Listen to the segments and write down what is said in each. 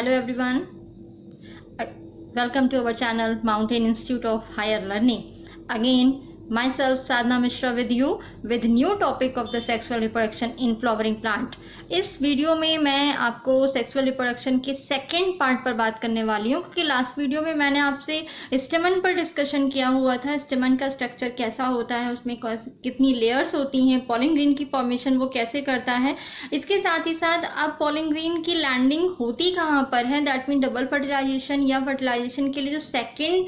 Hello everyone. Uh, Welcome to our channel Mountain Institute of Higher Learning. Again, myself Sadhna Mishra with you with new topic of the sexual reproduction in flowering plant. इस video में मैं आपको sexual reproduction के second part पर बात करने वाली हूँ, क्योंकि लास्ट वीडियो में मैंने आपसे स्टेमन पर डिस्कशन किया हुआ था। स्टेमन का स्ट्रक्चर कैसा होता है, उसमें कितनी लेयर्स होती हैं, पॉलिन ग्रेन की फॉर्मेशन वो कैसे करता है। इसके साथ ही साथ अब पॉलिन ग्रेन की लैंडिंग होती कहाँ पर है, दैट मीन डबल फर्टिलाइजेशन या फर्टिलाइजेशन के लिए जो सेकेंड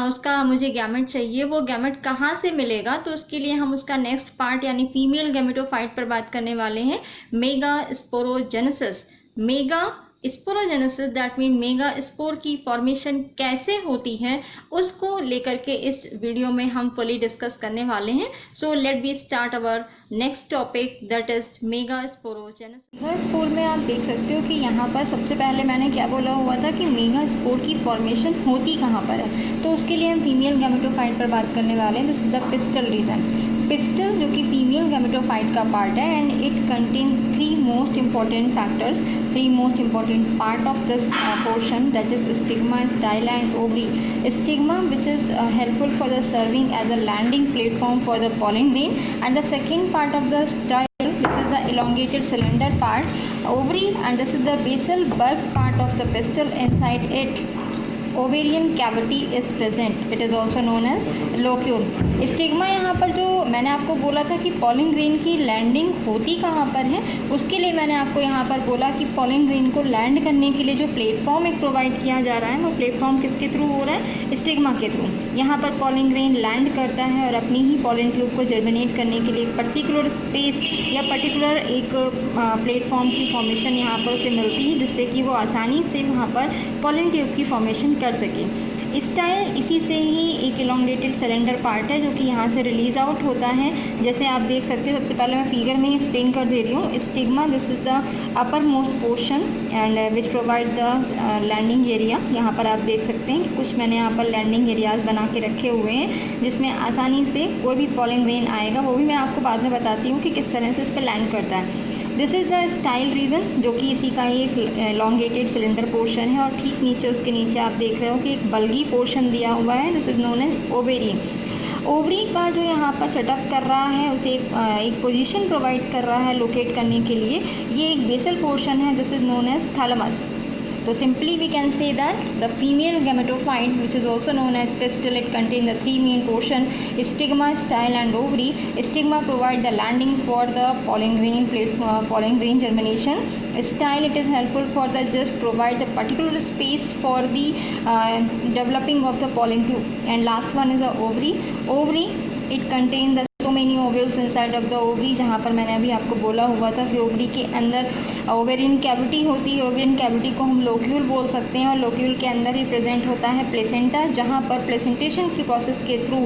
उसका मुझे गैमेट चाहिए, वो गैमेट कहाँ से मिलेगा। तो उसके लिए हम उसका नेक्स्ट पार्ट यानी फीमेल गैमेटोफाइट पर बात करने वाले हैं, mega sporogenesis. Mega sporogenesis that mean mega spore की फॉर्मेशन कैसे होती है, उसको लेकर के इस वीडियो में हम फुली डिस्कस करने वाले हैं। So let be start our next topic that is mega sporogenesis. Mega spore में आप देख सकते हो कि यहाँ पर सबसे पहले मैंने क्या बोला हुआ था कि मेगा स्पोर की फॉर्मेशन होती कहाँ पर है। तो उसके लिए हम फीमेल गैमेटोफाइट पर बात करने वाले हैं। This is the pistil region. Pistil जो कि फीमेल गैमेटोफाइट का पार्ट है and it contain three most important factors, three most important part of this portion that is stigma, style and ovary. Stigma which is helpful for the serving as a landing platform for the pollen grain, and the second part of the style, this is the elongated cylinder part, ovary, and this is the basal bulb part of the pistil. Inside it ovarian cavity is present, it is also known as locule. Stigma यहाँ पर जो मैंने आपको बोला था कि pollen grain की landing होती कहाँ पर है, उसके लिए मैंने आपको यहाँ पर बोला कि पॉलिन ग्रेन को लैंड करने के लिए जो प्लेटफॉर्म एक प्रोवाइड किया जा रहा है, वो प्लेटफॉर्म किसके थ्रू हो रहा है, स्टिग्मा के थ्रू। यहाँ पर पॉलिन ग्रेन लैंड करता है और अपनी ही पॉलिन ट्यूब को जर्मिनेट करने के लिए एक पर्टिकुलर स्पेस या पर्टिकुलर एक प्लेटफॉर्म की फॉर्मेशन यहाँ पर उसे मिलती है, जिससे कि वो आसानी से वहाँ पर पॉलिन ट्यूब की फॉर्मेशन कर सके। स्टाइल इसी से ही एक इलोंगेटेड सिलेंडर पार्ट है जो कि यहाँ से रिलीज आउट होता है। जैसे आप देख सकते हो, सबसे पहले मैं फिगर में एक्सप्लेन कर दे रही हूँ। Stigma this is the upper most portion and which provide the landing area. यहाँ पर आप देख सकते हैं कि कुछ मैंने यहाँ पर लैंडिंग एरियाज बना के रखे हुए हैं, जिसमें आसानी से कोई भी पॉलिन ग्रेन आएगा, वो भी मैं आपको बाद में बताती हूँ कि किस तरह से उस पर लैंड करता है। This is the style region जो कि इसी का ही एक एलोंगेटेड सिलेंडर पोर्शन है, और ठीक नीचे उसके नीचे आप देख रहे हो कि एक बल्गी पोर्शन दिया हुआ है, this is known as ovary. Ovary का जो यहाँ पर सेटअप कर रहा है, उसे एक पोजीशन प्रोवाइड कर रहा है लोकेट करने के लिए, ये एक बेसल पोर्शन है, this is known as thalamus. So simply we can say that the female gametophyte, which is also known as pistil, it contains the three main portion, stigma, style and ovary. Stigma provide the landing for the pollen grain germination. Style, it is helpful for the just provide the particular space for the developing of the pollen tube. And last one is the ovary. Ovary, it contains the so many ovules inside of the ovary, जहाँ पर मैंने अभी आपको बोला हुआ था कि ovary के अंदर ओवेरियन कैविटी होती है। ओवेरियन कैविटी को हम लोक्यूल बोल सकते हैं, और लोक्यूल के अंदर ही प्रेजेंट होता है प्लेसेंटा, जहाँ पर प्लेसेंटेशन की प्रोसेस के थ्रू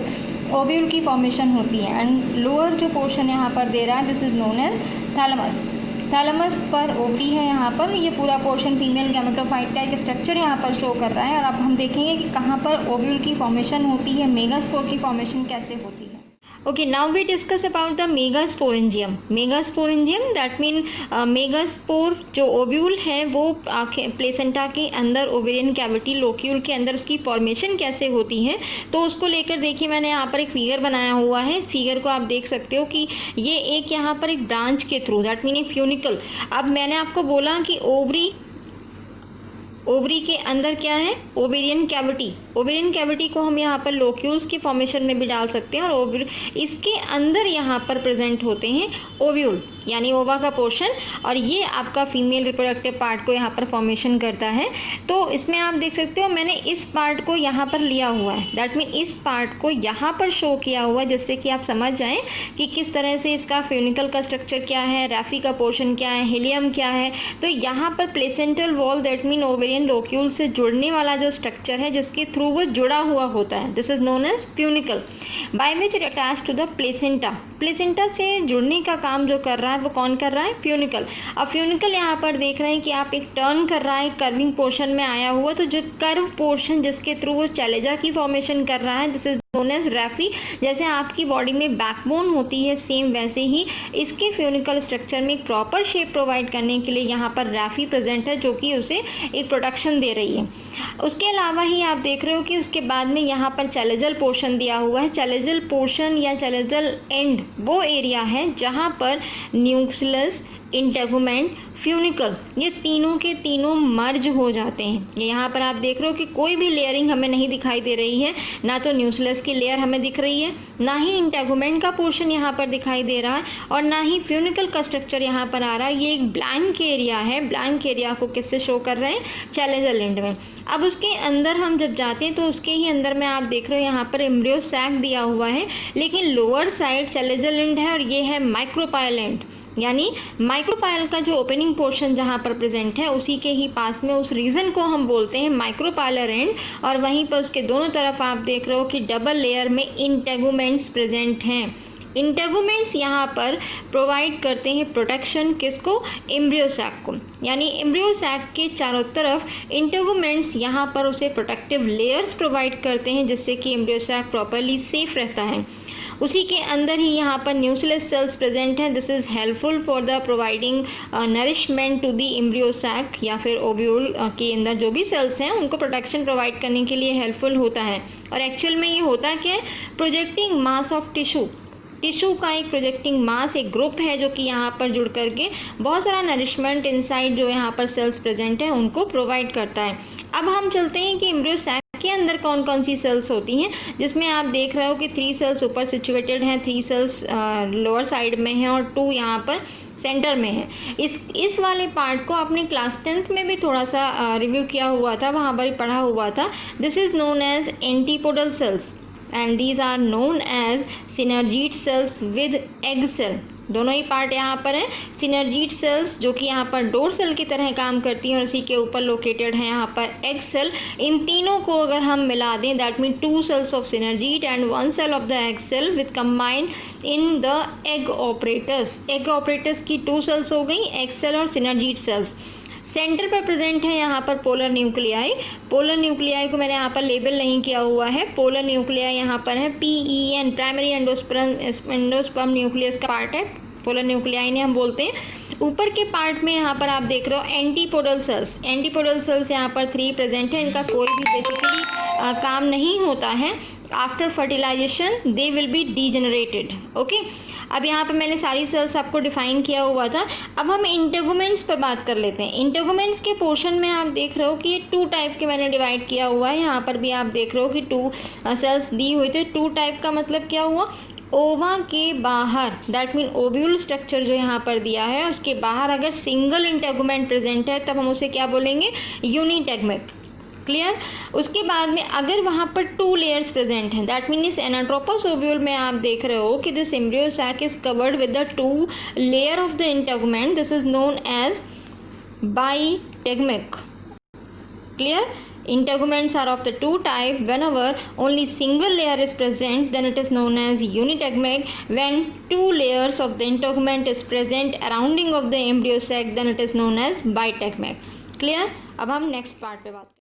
ओव्यूल की फॉर्मेशन होती है। एंड लोअर जो पोर्शन यहाँ पर दे रहा है, this is known as thalamus. Thalamus पर ओवरी है यहाँ पर, ये पूरा पोर्शन फीमेल गैमेटोफाइट का एक स्ट्रक्चर यहाँ पर शो कर रहा है। और अब हम देखेंगे कि कहाँ पर ओव्यूल की फॉर्मेशन होती है, मेगास्पोर की फॉर्मेशन कैसे होती है। Okay, now we discuss about the megasporangium. Megasporangium that mean megaspore जो ओव्यूल है वो प्लेसेंटा के अंदर ओवेरियन कैविटी लोक्यूल के अंदर उसकी फॉर्मेशन कैसे होती है, तो उसको लेकर देखिए मैंने यहाँ पर एक फिगर बनाया हुआ है। इस फिगर को आप देख सकते हो कि ये एक यहाँ पर एक ब्रांच के through that mean A funicle. अब मैंने आपको बोला कि ओवरी के अंदर क्या है, ओवेरियन कैविटी। ओवेरियन कैविटी को हम यहाँ पर लोक्यूल्स की फॉर्मेशन में भी डाल सकते हैं, और इसके अंदर यहाँ पर प्रेजेंट होते हैं ओव्यूल यानी ओवा का पोर्शन, और ये आपका फीमेल रिप्रोडक्टिव पार्ट को यहाँ पर फॉर्मेशन करता है। तो इसमें आप देख सकते हो मैंने इस पार्ट को यहाँ पर लिया हुआ है, दैट मीन इस पार्ट को यहाँ पर शो किया हुआ है, जिससे कि आप समझ जाएं कि किस तरह से इसका फ्यूनिकल का स्ट्रक्चर क्या है, रैफी का पोर्शन क्या है, हिलियम क्या है। तो यहाँ पर placental wall that mean ovarian locule से जुड़ने वाला जो स्ट्रक्चर है, जिसके थ्रू वो जुड़ा हुआ होता है, this is known as funicle, by which it attach to the placenta. Placenta से जुड़ने का काम जो कर रहा है वो कौन कर रहा है, फ्यूनिकल। अब फ्यूनिकल यहाँ पर देख रहे हैं कि आप एक टर्न कर रहा है, कर्विंग पोर्शन में आया हुआ, तो जो कर्व पोर्शन जिसके थ्रू वो चैलेजा की फॉर्मेशन कर रहा है, this is known as raphe. जैसे आपकी बॉडी में बैकबोन होती है, सेम वैसे ही इसके फ्यूनिकल स्ट्रक्चर में एक प्रॉपर शेप प्रोवाइड करने के लिए यहाँ पर रेफ्री प्रेजेंट है, जो कि उसे एक प्रोटेक्शन दे रही है। उसके अलावा ही आप देख रहे हो कि उसके बाद में यहाँ पर चैलेजल पोर्शन दिया हुआ है। चैलेजल पोर्शन या चैलेजल एंड वो एरिया है जहाँ पर न्यूक्लियस, इंटेगुमेंट, फ्यूनिकल ये तीनों के तीनों मर्ज हो जाते हैं। यहाँ पर आप देख रहे हो कि कोई भी लेयरिंग हमें नहीं दिखाई दे रही है, ना तो न्यूक्लियस की लेयर हमें दिख रही है, ना ही इंटेगुमेंट का पोर्शन यहाँ पर दिखाई दे रहा है, और ना ही फ्यूनिकल का स्ट्रक्चर यहाँ पर आ रहा है। ये एक ब्लैंक एरिया है। ब्लैंक एरिया को किससे शो कर रहे हैं? चैलेजल एंड में। अब उसके अंदर हम जब जाते हैं तो उसके ही अंदर में आप देख रहे हो यहाँ पर एम्ब्रियो सैक दिया हुआ है, लेकिन लोअर साइड चैलेजल एंड है और ये है माइक्रोपाइल एंड, यानी माइक्रोपाइल का जो ओपनिंग पोर्शन जहाँ पर प्रेजेंट है उसी के ही पास में उस रीजन को हम बोलते हैं माइक्रोपाइलर एंड। और वहीं पर उसके दोनों तरफ आप देख रहे हो कि डबल लेयर में इंटेगुमेंट्स प्रेजेंट हैं। इंटेगुमेंट्स यहाँ पर प्रोवाइड करते हैं प्रोटेक्शन, किसको? एम्ब्रियो सैक को। यानी एम्ब्रियो सैक के चारों तरफ इंटेगुमेंट्स यहाँ पर उसे प्रोटेक्टिव लेयर्स प्रोवाइड करते हैं, जिससे कि एम्ब्रियो सैक प्रॉपरली सेफ रहता है। उसी के अंदर ही यहाँ पर न्यूक्लियस सेल्स प्रेजेंट हैं। This is helpful for the providing nourishment to the embryo sac, या फिर ओव्यूल के अंदर जो भी सेल्स हैं उनको प्रोटेक्शन प्रोवाइड करने के लिए हेल्पफुल होता है। और एक्चुअल में ये होता क्या है? प्रोजेक्टिंग मास ऑफ टिश्यू का एक प्रोजेक्टिंग मास, एक ग्रुप है जो कि यहाँ पर जुड़ करके बहुत सारा नरिशमेंट इनसाइड जो यहाँ पर सेल्स प्रेजेंट है उनको प्रोवाइड करता है। अब हम चलते हैं कि एम्ब्रियो सैक के अंदर कौन कौन सी सेल्स होती हैं, जिसमें आप देख रहे हो कि 3 सेल्स ऊपर सिचुएटेड हैं, 3 सेल्स लोअर साइड में हैं और 2 यहाँ पर सेंटर में है। इस वाले पार्ट को आपने क्लास 10th में भी थोड़ा सा रिव्यू किया हुआ था, वहाँ पर पढ़ा हुआ था। This is known as antipodal cells and these are known as synergid cells with egg cell. दोनों ही पार्ट यहाँ पर है। सिनर्जीड सेल्स जो कि यहाँ पर डोर सेल की तरह काम करती हैं और उसी के ऊपर लोकेटेड है यहाँ पर एग सेल। इन तीनों को अगर हम मिला दें, that mean 2 cells of synergid and 1 cell of the egg cell with combined in the egg operators. Egg operators की 2 सेल्स हो गई, एग सेल और सिनर्जीड सेल्स। सेंटर पर प्रेजेंट है यहाँ पर पोलर न्यूक्लियाई। पोलर न्यूक्लियाई को मैंने यहाँ पर लेबल नहीं किया हुआ है। पोलर न्यूक्लियाई यहाँ पर है PEN, प्राइमरी एंडोस्पर्म न्यूक्लियस का पार्ट है, पोलर न्यूक्लियाई ने हम बोलते हैं। ऊपर के पार्ट में यहाँ पर आप देख रहे हो एंटीपोडल सेल्स। एंटीपोडल सेल्स यहाँ पर 3 प्रेजेंट है। इनका कोई भी बेसिकली काम नहीं होता है। After fertilization they will be degenerated. Okay, अब यहाँ पे मैंने सारी सेल्स आपको डिफाइन किया हुआ था। अब हम इंटेगुमेंट्स पर बात कर लेते हैं। इंटेगुमेंट्स के पोर्शन में आप देख रहे हो कि ये 2 टाइप के मैंने डिवाइड किया हुआ है। यहाँ पर भी आप देख रहे हो कि 2 सेल्स दी हुई थी। 2 टाइप का मतलब क्या हुआ? ओवा के बाहर, दैट मीन ओव्यूल स्ट्रक्चर जो यहाँ पर दिया है उसके बाहर अगर सिंगल इंटेगुमेंट प्रेजेंट है तब हम उसे क्या बोलेंगे? यूनिटेगमेंट। क्लियर? उसके बाद में अगर वहाँ पर 2 लेयर्स प्रेजेंट हैं, दैट मीन इस एनाट्रोपस ओव्यूल में आप देख रहे हो कि this embryo sac is covered with the 2 layer of the integument. This is known as bitegmic. Clear? Integuments are of the 2 type. Whenever only single layer is present, then it is known as unitegmic. When 2 layers of the integument is present surrounding of the embryo sac, then it is known as bitegmic. Clear? अब हम next part पे बात